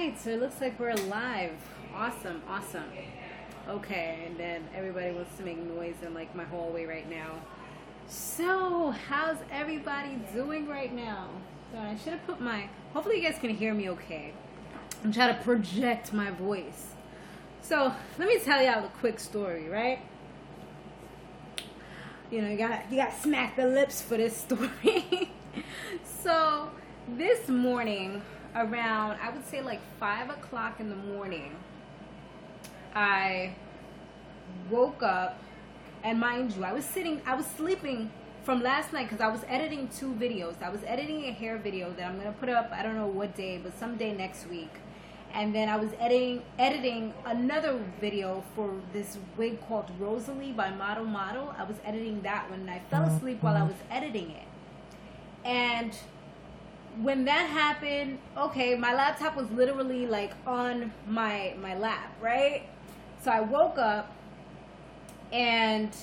right, so it looks like we're live. Awesome, awesome. Okay, and then everybody wants to make noise in like my hallway right now. So, how's everybody doing right now? So I should have put my, hopefully you guys can hear me okay. I'm trying to project my voice. So, let me tell y'all a quick story, right? You know, you got to smack the lips for this story. So, this morning, around, I would say like 5 o'clock in the morning, I woke up, and mind you, I was sleeping from last night because I was editing 2 videos. I was editing a hair video that I'm going to put up, I don't know what day, but someday next week. And then I was editing another video for this wig called Rosalie by Model. I was editing that one, and I fell asleep while I was editing it. And when that happened, okay, my laptop was literally like on my lap, right? So I woke up and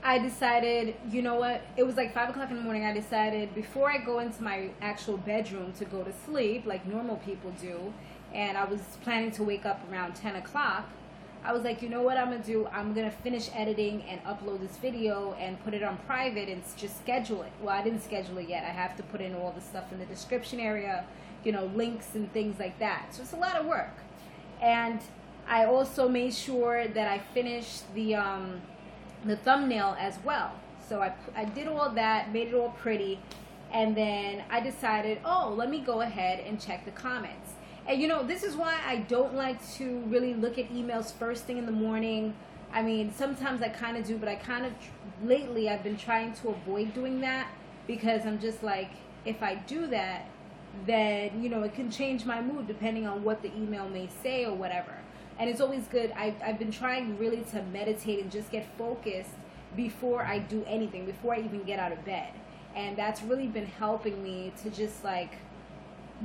I decided, you know what? It was like 5 o'clock in the morning. I decided before I go into my actual bedroom to go to sleep, like normal people do, and I was planning to wake up around 10 o'clock, I was like, you know what I'm going to do? I'm going to finish editing and upload this video and put it on private and just schedule it. Well, I didn't schedule it yet. I have to put in all the stuff in the description area, you know, links and things like that. So it's a lot of work. And I also made sure that I finished the thumbnail as well. So I did all that, made it all pretty, and then I decided, oh, let me go ahead and check the comments. And you know, this is why I don't like to really look at emails first thing in the morning. I mean, sometimes I kind of do, but lately I've been trying to avoid doing that because I'm just like, if I do that, then, you know, it can change my mood depending on what the email may say or whatever. And it's always good. I've been trying really to meditate and just get focused before I do anything, before I even get out of bed. And that's really been helping me to just like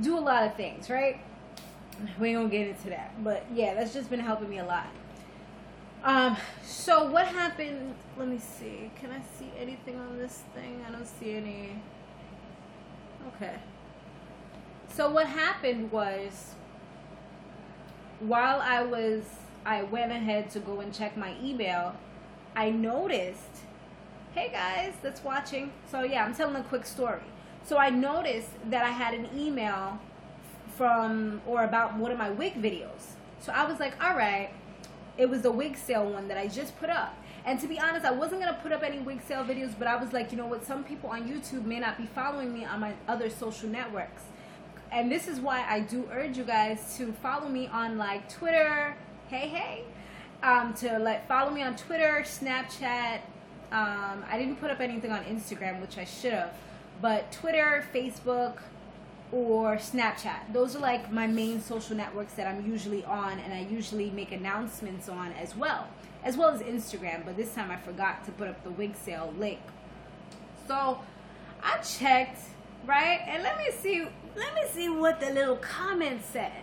do a lot of things, right? We ain't gonna get into that. But yeah, that's just been helping me a lot. So what happened? Let me see. Can I see anything on this thing? I don't see any. Okay. So what happened was, while I went ahead to go and check my email, I noticed, hey guys that's watching. So yeah, I'm telling a quick story. So I noticed that I had an email from or about one of my wig videos. So I was like, all right, it was the wig sale one that I just put up. And to be honest, I wasn't going to put up any wig sale videos, but I was like, you know what, some people on YouTube may not be following me on my other social networks. And this is why I do urge you guys to follow me on like Twitter, follow me on Twitter, Snapchat. I didn't put up anything on Instagram, which I should have, but Twitter, Facebook, or Snapchat. Those are like my main social networks that I'm usually on, and I usually make announcements on as well as Instagram. But this time I forgot to put up the wig sale link. So I checked, right? And let me see what the little comment said.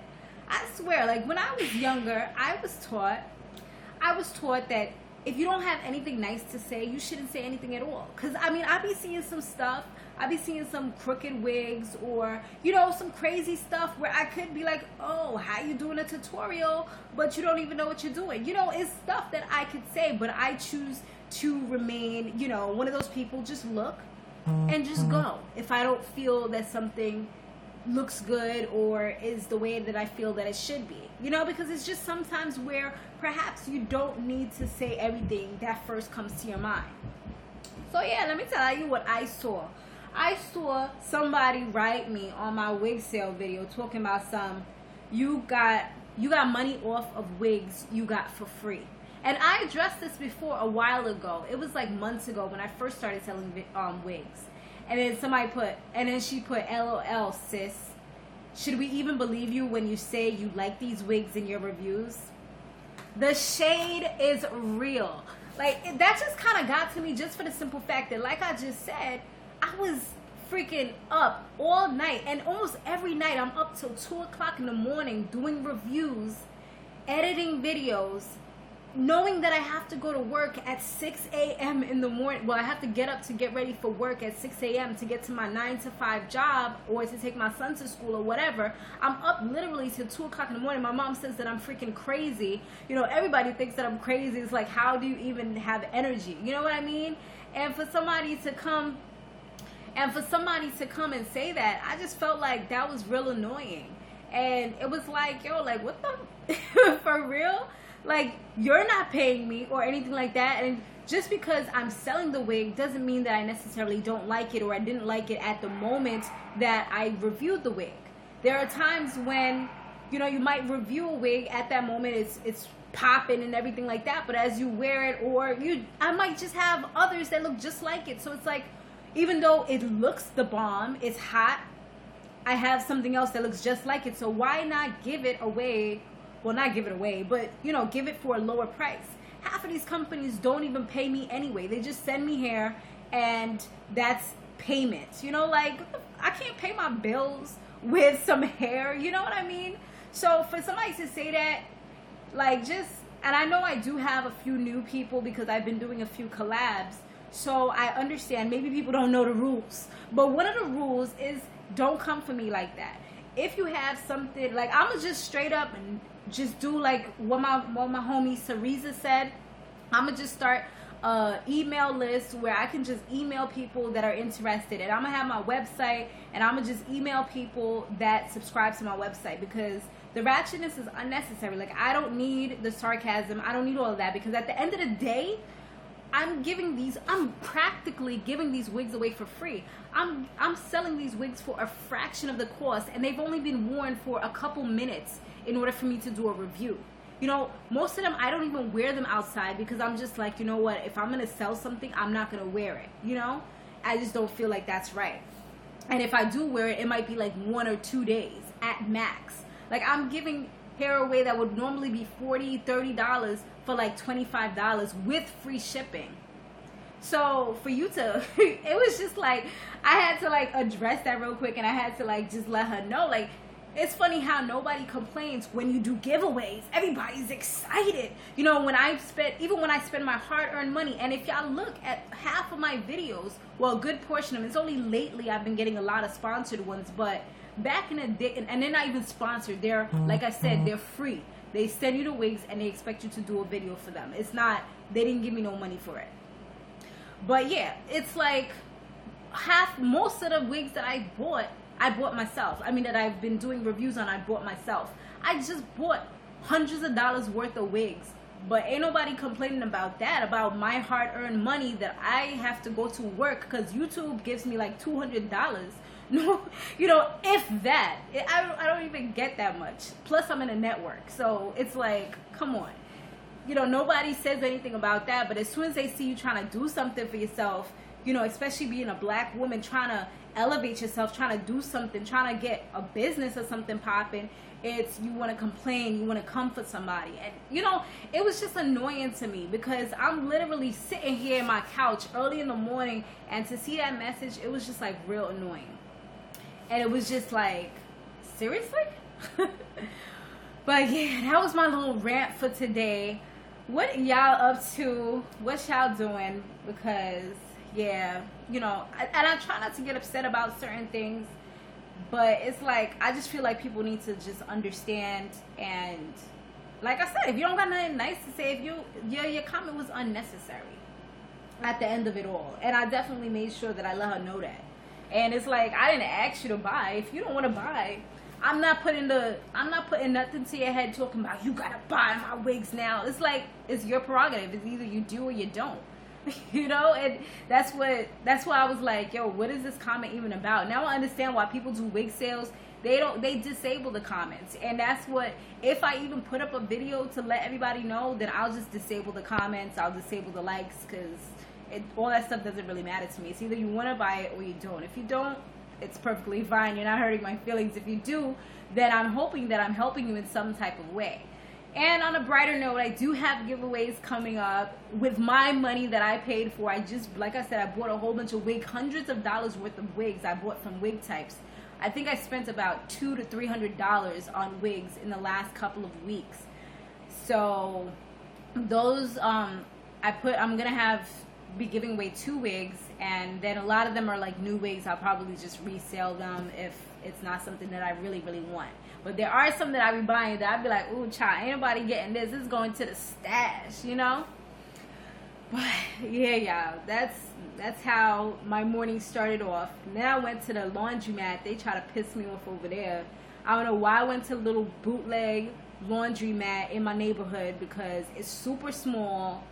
I swear, like when I was younger, I was taught that if you don't have anything nice to say, you shouldn't say anything at all. Because, I mean, I be seeing some stuff. I be seeing some crooked wigs or, you know, some crazy stuff where I could be like, oh, how you doing a tutorial, but you don't even know what you're doing. You know, it's stuff that I could say, but I choose to remain, you know, one of those people, just look and just go. If I don't feel that something looks good or is the way that I feel that it should be, you know, because it's just sometimes where perhaps you don't need to say everything that first comes to your mind. So yeah, let me tell you what I saw. I saw somebody write me on my wig sale video talking about you got money off of wigs you got for free. And I addressed this before a while ago. It was like months ago when I first started selling wigs. And then she put, LOL, sis. Should we even believe you when you say you like these wigs in your reviews? The shade is real. Like, that just kind of got to me just for the simple fact that, like I just said, I was freaking up all night. And almost every night I'm up till 2 o'clock in the morning doing reviews, editing videos, knowing that I have to go to work at 6 a.m. in the morning. Well, I have to get up to get ready for work at 6 a.m. to get to my 9 to 5 job or to take my son to school or whatever. I'm up literally till 2 o'clock in the morning. My mom says that I'm freaking crazy. You know, everybody thinks that I'm crazy. It's like, how do you even have energy? You know what I mean? And for somebody to come and say that, I just felt like that was real annoying. And it was like, yo, like, what the, for real? Like, you're not paying me or anything like that. And just because I'm selling the wig doesn't mean that I necessarily don't like it or I didn't like it at the moment that I reviewed the wig. There are times when, you know, you might review a wig at that moment, it's popping and everything like that. But as you wear it, or I might just have others that look just like it. So it's like, even though it looks the bomb, it's hot, I have something else that looks just like it. So why not give it away? Well, not give it away, but, you know, give it for a lower price. Half of these companies don't even pay me anyway. They just send me hair and that's payment. You know, like, I can't pay my bills with some hair. You know what I mean? So for somebody to say that, like, just, and I know I do have a few new people because I've been doing a few collabs. So I understand maybe people don't know the rules. But one of the rules is don't come for me like that. If you have something, like, I'm going to just straight up and just do like what my homie Cereza said. I'm gonna just start a email list where I can just email people that are interested, and I'm gonna have my website and I'm gonna just email people that subscribe to my website, because the ratchetness is unnecessary. Like, I don't need the sarcasm, I don't need all of that, because at the end of the day, I'm practically giving these wigs away for free. I'm selling these wigs for a fraction of the cost, and they've only been worn for a couple minutes in order for me to do a review. You know, most of them, I don't even wear them outside because I'm just like, you know what, if I'm going to sell something, I'm not going to wear it, you know? I just don't feel like that's right. And if I do wear it, it might be like 1 or 2 days at max. Like, I'm giving hair away that would normally be $40, $30 for like $25 with free shipping. So for you to, it was just like, I had to like address that real quick, and I had to like just let her know, like, it's funny how nobody complains when you do giveaways. Everybody's excited. You know, even when I spend my hard-earned money, and if y'all look at half of my videos, well, a good portion of them, it's only lately I've been getting a lot of sponsored ones, but back in the day, and they're not even sponsored, they're, like I said, they're free. They send you the wigs and they expect you to do a video for them. It's not, they didn't give me no money for it. But yeah, it's like most of the wigs that I bought myself. I mean, that I've been doing reviews on, I bought myself. I just bought hundreds of dollars worth of wigs. But ain't nobody complaining about that, about my hard-earned money that I have to go to work because YouTube gives me like $200. No, you know, if that. I don't even get that much. Plus, I'm in a network. So it's like, come on. You know, nobody says anything about that. But as soon as they see you trying to do something for yourself, you know, especially being a black woman, trying to elevate yourself, trying to do something, trying to get a business or something popping, it's, you want to complain, you want to comfort somebody. And, you know, it was just annoying to me because I'm literally sitting here in my couch early in the morning, and to see that message, it was just like real annoying. And it was just like, seriously? But yeah, that was my little rant for today. What y'all up to? What y'all doing? Because yeah, you know, and I try not to get upset about certain things, but it's like, I just feel like people need to just understand. And like I said, if you don't got nothing nice to say, if your comment was unnecessary at the end of it all. And I definitely made sure that I let her know that. And it's like, I didn't ask you to buy. If you don't want to buy, I'm not putting nothing to your head talking about, you gotta buy my wigs now. It's like, it's your prerogative. It's either you do or you don't. You know, and that's why I was like, yo, what is this comment even about? Now I understand why people do wig sales. They disable the comments. And that's what, if I even put up a video to let everybody know, then I'll just disable the comments, I'll disable the likes, because all that stuff doesn't really matter to me. It's either you want to buy it or you don't. If you don't, it's perfectly fine. You're not hurting my feelings. If you do, then I'm hoping that I'm helping you in some type of way. And on a brighter note, I do have giveaways coming up with my money that I paid for. Like I said, I bought a whole bunch of wigs, hundreds of dollars worth of wigs I bought from Wig Types. I think I spent about $200 to $300 on wigs in the last couple of weeks. So those I'm gonna be giving away 2 wigs, and then a lot of them are like new wigs. I'll probably just resell them if it's not something that I really want. But there are some that I be buying that I'd be like, ooh, child, ain't nobody getting this. This is going to the stash, you know. But yeah, y'all, that's how my morning started off. And then I went to the laundromat. They try to piss me off over there. I don't know why I went to a little bootleg laundromat in my neighborhood, because it's super small,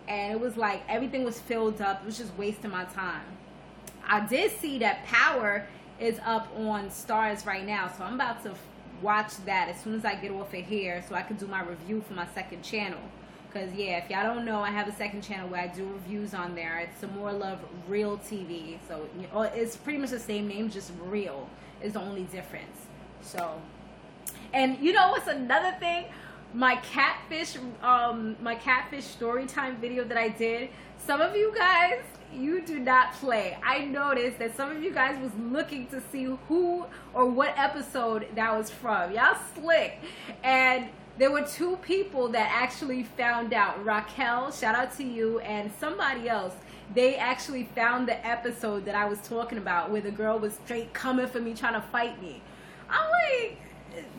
and it was like everything was filled up. It was just wasting my time. I did see that Power is up on Stars right now, so I'm about to watch that as soon as I get off of here, so I can do my review for my second channel. Because yeah, if y'all don't know, I have a second channel where I do reviews on there. It's Some More Love Real TV. So it's pretty much the same name, just Real is the only difference. So, and you know what's another thing? My catfish story time video that I did. Some of you guys, you do not play. I noticed that some of you guys was looking to see who or what episode that was from. Y'all slick. And there were 2 people that actually found out. Raquel, shout out to you, and somebody else. They actually found the episode that I was talking about, where the girl was straight coming for me, trying to fight me. I'm like,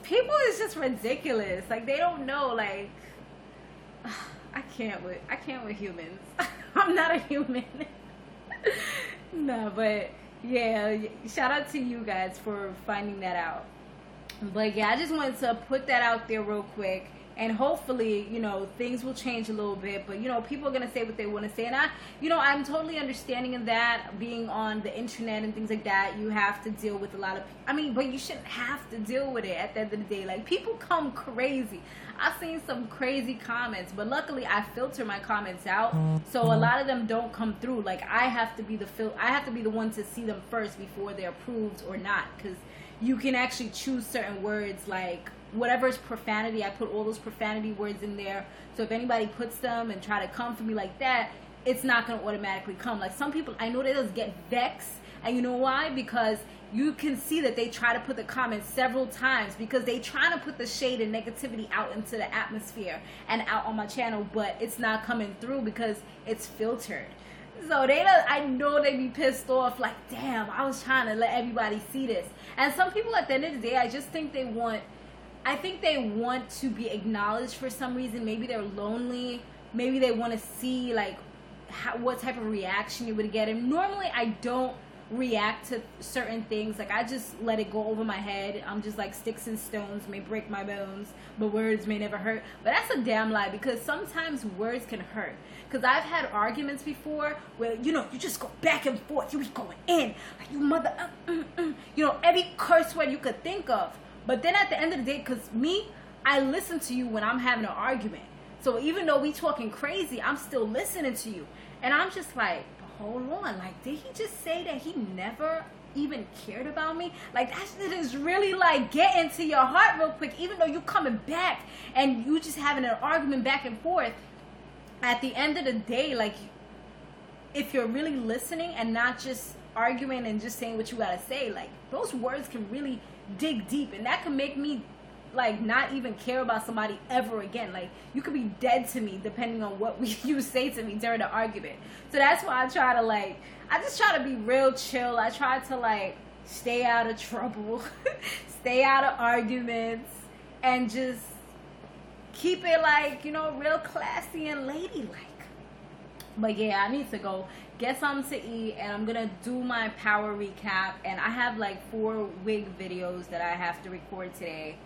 people is just ridiculous. Like, they don't know. Like, I can't with humans. I'm not a human. No, but yeah, shout out to you guys for finding that out. But yeah, I just wanted to put that out there real quick, and hopefully, you know, things will change a little bit. But you know, people are gonna say what they want to say, and I'm totally understanding of that. Being on the internet and things like that, you have to deal with a lot of. But you shouldn't have to deal with it at the end of the day. Like, people come crazy. I've seen some crazy comments, but luckily I filter my comments out, so a lot of them don't come through. Like, I have to be the one to see them first before they're approved or not, because you can actually choose certain words, like whatever is profanity. I put all those profanity words in there, so if anybody puts them and try to come for me like that, it's not going to automatically come. Like, some people, I know they just get vexed, and you know why? Because you can see that they try to put the comments several times, because they trying to put the shade and negativity out into the atmosphere and out on my channel, but it's not coming through because it's filtered. So I know they be pissed off, like, damn, I was trying to let everybody see this. And some people, at the end of the day, I just think they want to be acknowledged for some reason. Maybe they're lonely. Maybe they want to see, like, what type of reaction you would get. And normally I don't react to certain things. Like, I just let it go over my head. I'm just like, sticks and stones may break my bones, but words may never hurt. But that's a damn lie, because sometimes words can hurt. Because I've had arguments before where, you know, you just go back and forth. You be going in, like, you mother, you know, every curse word you could think of. But then at the end of the day, because I listen to you when I'm having an argument. So even though we talking crazy, I'm still listening to you. And I'm just like, hold on, like, did he just say that he never even cared about me? Like, that shit is really, like, getting to your heart real quick, even though you coming back and you just having an argument back and forth. At the end of the day, like, if you're really listening and not just arguing and just saying what you gotta say, like, those words can really dig deep, and that can make me, like, not even care about somebody ever again. Like, you could be dead to me depending on what you say to me during the argument. So that's why I just try to be real chill. I try to, like, stay out of trouble, stay out of arguments, and just keep it, like, you know, real classy and ladylike. But yeah, I need to go get something to eat, and I'm gonna do my Power recap. And I have like 4 wig videos that I have to record today.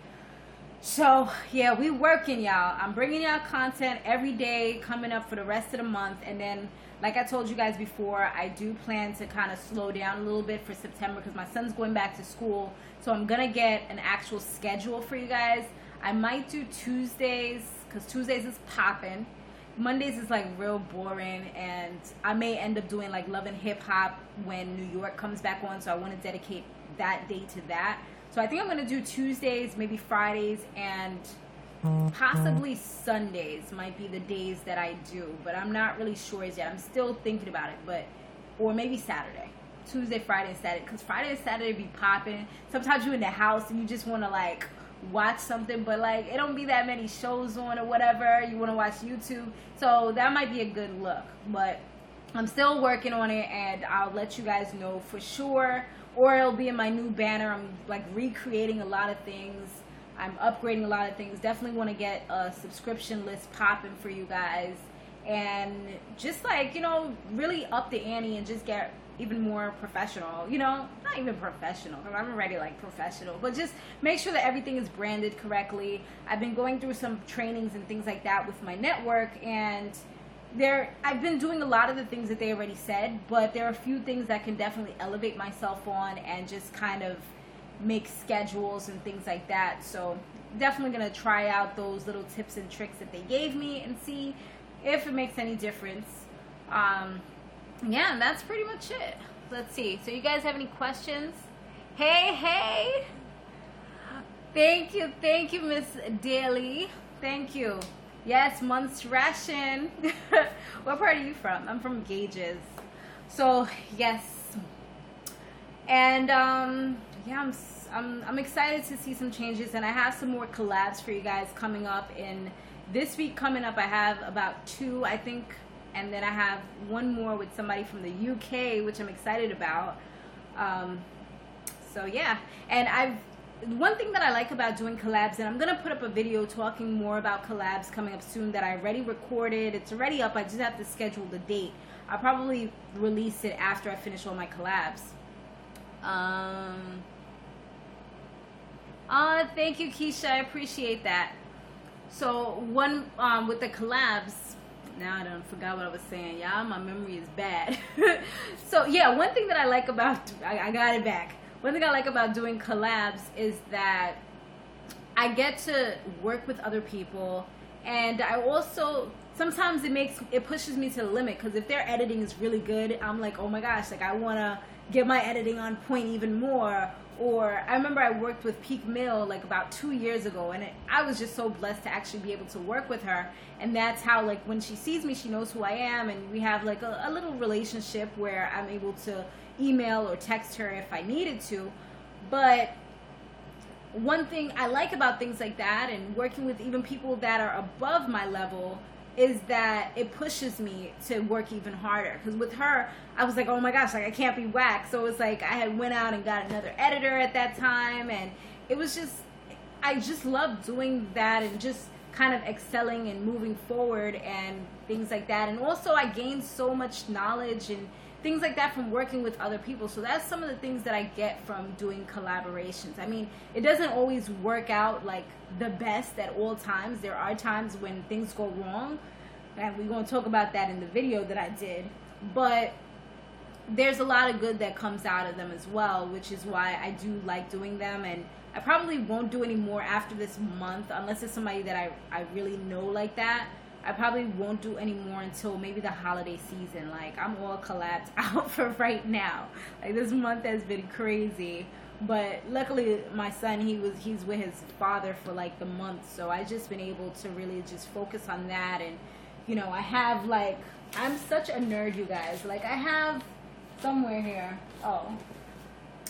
So yeah, we working, y'all. I'm bringing y'all content every day coming up for the rest of the month. And then, like I told you guys before, I do plan to kind of slow down a little bit for September, because my son's going back to school. So I'm gonna get an actual schedule for you guys. I might do Tuesdays, because Tuesdays is popping. Mondays is like real boring, and I may end up doing like Love and Hip Hop when New York comes back on, so I want to dedicate that day to that. So I think I'm going to do Tuesdays, maybe Fridays, and possibly Sundays might be the days that I do, but I'm not really sure as yet. I'm still thinking about it, or maybe Saturday. Tuesday, Friday, and Saturday, because Friday and Saturday be popping. Sometimes you're in the house and you just want to, like, watch something, but like it don't be that many shows on or whatever. You want to watch YouTube, so that might be a good look. But I'm still working on it, and I'll let you guys know for sure. Or it'll be in my new banner. I'm like recreating a lot of things. I'm upgrading a lot of things. Definitely want to get a subscription list popping for you guys, and just like, you know, really up the ante and just get even more professional. You know, not even professional, I'm already like professional, but just make sure that everything is branded correctly. I've been going through some trainings and things like that with my network, and I've been doing a lot of the things that they already said, but there are a few things that can definitely elevate myself on and just kind of make schedules and things like that. So definitely going to try out those little tips and tricks that they gave me and see if it makes any difference. Yeah, that's pretty much it. Let's see. So you guys have any questions? Hey. Thank you, Miss Daly. Thank you. Yes, Monstration. What part are you from? I'm from Gauges. So yes, and yeah, I'm excited to see some changes, and I have some more collabs for you guys coming up. In this week coming up, I have about 2, I think, and then I have one more with somebody from the UK, which I'm excited about. So yeah, and one thing that I like about doing collabs, and I'm going to put up a video talking more about collabs coming up soon that I already recorded. It's already up. I just have to schedule the date. I'll probably release it after I finish all my collabs. Thank you, Keisha. I appreciate that. So one with the collabs, now I don't forgot what I was saying. Y'all, my memory is bad. So yeah, one thing that I like about, I got it back. One thing I like about doing collabs is that I get to work with other people, and I also, sometimes it pushes me to the limit, because if their editing is really good, I'm like, oh my gosh, like I want to get my editing on point even more. Or I remember I worked with Peak Mill like about 2 years ago, and I was just so blessed to actually be able to work with her. And that's how, like, when she sees me, she knows who I am, and we have like a little relationship where I'm able to email or text her if I needed to. But one thing I like about things like that, and working with even people that are above my level, is that it pushes me to work even harder. Because with her, I was like, oh my gosh, like I can't be whack. So it's like I had went out and got another editor at that time, and it was just, I just loved doing that and just kind of excelling and moving forward and things like that. And also I gained so much knowledge and things like that from working with other people. So that's some of the things that I get from doing collaborations. I mean, it doesn't always work out like the best at all times. There are times when things go wrong, and we're going to talk about that in the video that I did. But there's a lot of good that comes out of them as well, which is why I do like doing them. And I probably won't do any more after this month, unless it's somebody that I really know like that. I probably won't do any more until maybe the holiday season. Like, I'm all collabs out for right now. Like, this month has been crazy. But luckily, my son, he's with his father for like the month. So I just been able to really just focus on that. And, you know, I have like, I'm such a nerd, you guys. Like, I have somewhere here,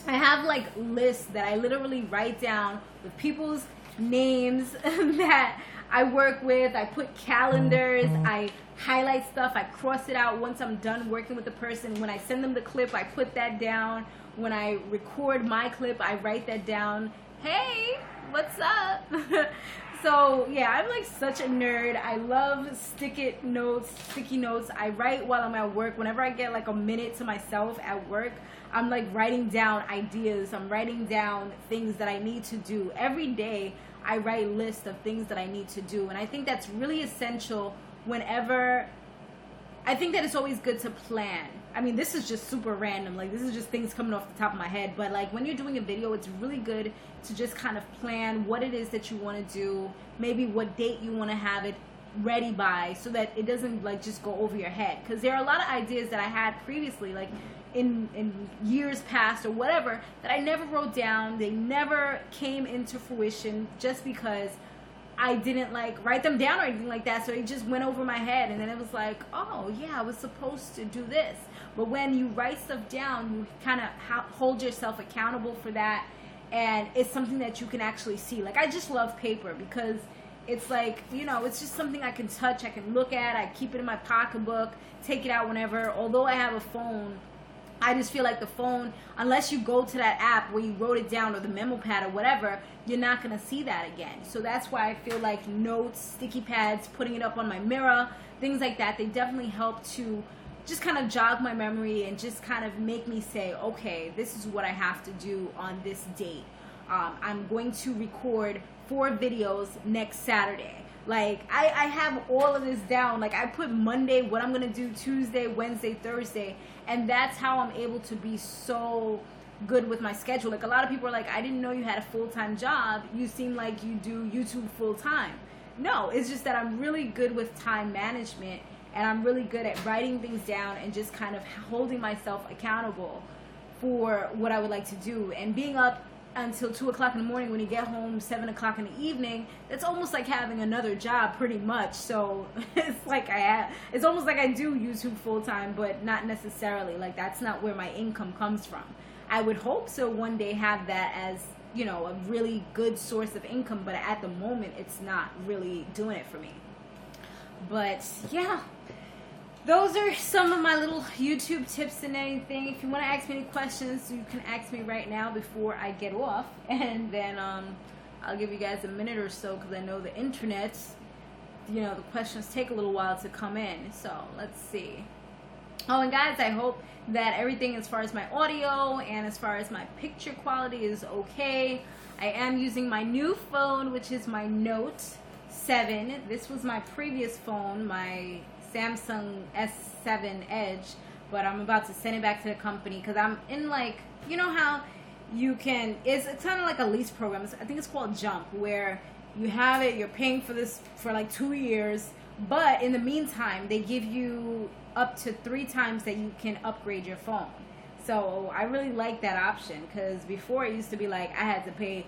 I have like lists that I literally write down with people's names that I work with. I put calendars, I highlight stuff, I cross it out once I'm done working with the person. When I send them the clip, I put that down. When I record my clip, I write that down. Hey, what's up? So yeah, I'm like such a nerd. I love sticky notes. I write while I'm at work. Whenever I get like a minute to myself at work, I'm like writing down ideas. I'm writing down things that I need to do. Every day I write lists of things that I need to do. And I think that's really essential whenever, I think that it's always good to plan. I mean, this is just super random. Like, this is just things coming off the top of my head. But like when you're doing a video, it's really good to just kind of plan what it is that you want to do. Maybe what date you want to have it ready by, so that it doesn't like just go over your head. Because there are a lot of ideas that I had previously, like in years past or whatever, that I never wrote down. They never came into fruition just because I didn't like write them down or anything like that. So it just went over my head, and then it was like, oh yeah, I was supposed to do this. But when you write stuff down, you kind of hold yourself accountable for that, and it's something that you can actually see. Like, I just love paper because it's like, you know, it's just something I can touch, I can look at, I keep it in my pocketbook, take it out whenever. Although I have a phone, I just feel like the phone, unless you go to that app where you wrote it down or the memo pad or whatever, you're not going to see that again. So that's why I feel like notes, sticky pads, putting it up on my mirror, things like that, they definitely help to just kind of jog my memory and just kind of make me say, okay, this is what I have to do on this date. I'm going to record 4 videos next Saturday. Like, I have all of this down. Like, I put Monday, what I'm going to do Tuesday, Wednesday, Thursday, and that's how I'm able to be so good with my schedule. Like, a lot of people are like, I didn't know you had a full-time job. You seem like you do YouTube full-time. No, it's just that I'm really good with time management, and I'm really good at writing things down and just kind of holding myself accountable for what I would like to do. And being up until 2 o'clock in the morning, when you get home 7 o'clock in the evening, that's almost like having another job pretty much. So it's like it's almost like I do YouTube full time, but not necessarily. Like, that's not where my income comes from. I would hope so one day have that as, you know, a really good source of income, but at the moment it's not really doing it for me. But yeah, those are some of my little YouTube tips and anything. If you want to ask me any questions, you can ask me right now before I get off. And then I'll give you guys a minute or so, because I know the internet, you know, the questions take a little while to come in. So let's see. Oh, and guys, I hope that everything as far as my audio and as far as my picture quality is okay. I am using my new phone, which is my Note 7. This was my previous phone, my Samsung S7 Edge, but I'm about to send it back to the company because I'm in, like, you know how you can, it's kind of like a lease program. I think it's called Jump, where you have it, you're paying for this for like 2 years, but in the meantime they give you up to 3 times that you can upgrade your phone. So I really like that option, because before it used to be like I had to pay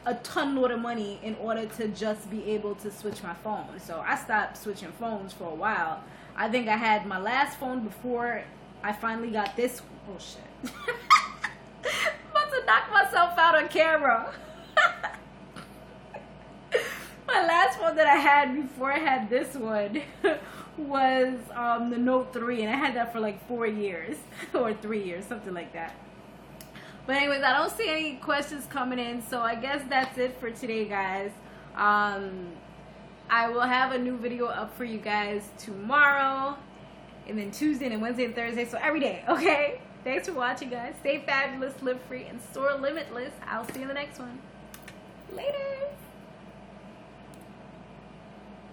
a ton load of money in order to just be able to switch my phone. So I stopped switching phones for a while. I think I had my last phone before I finally got this. Oh shit. I'm about to knock myself out on camera. My last phone that I had before I had this one was the Note 3, and I had that for like 4 years or 3 years, something like that. But anyways, I don't see any questions coming in, so I guess that's it for today, guys. I will have a new video up for you guys tomorrow, and then Tuesday, and Wednesday, and Thursday, so every day, okay? Thanks for watching, guys. Stay fabulous, live free, and soar limitless. I'll see you in the next one. Later.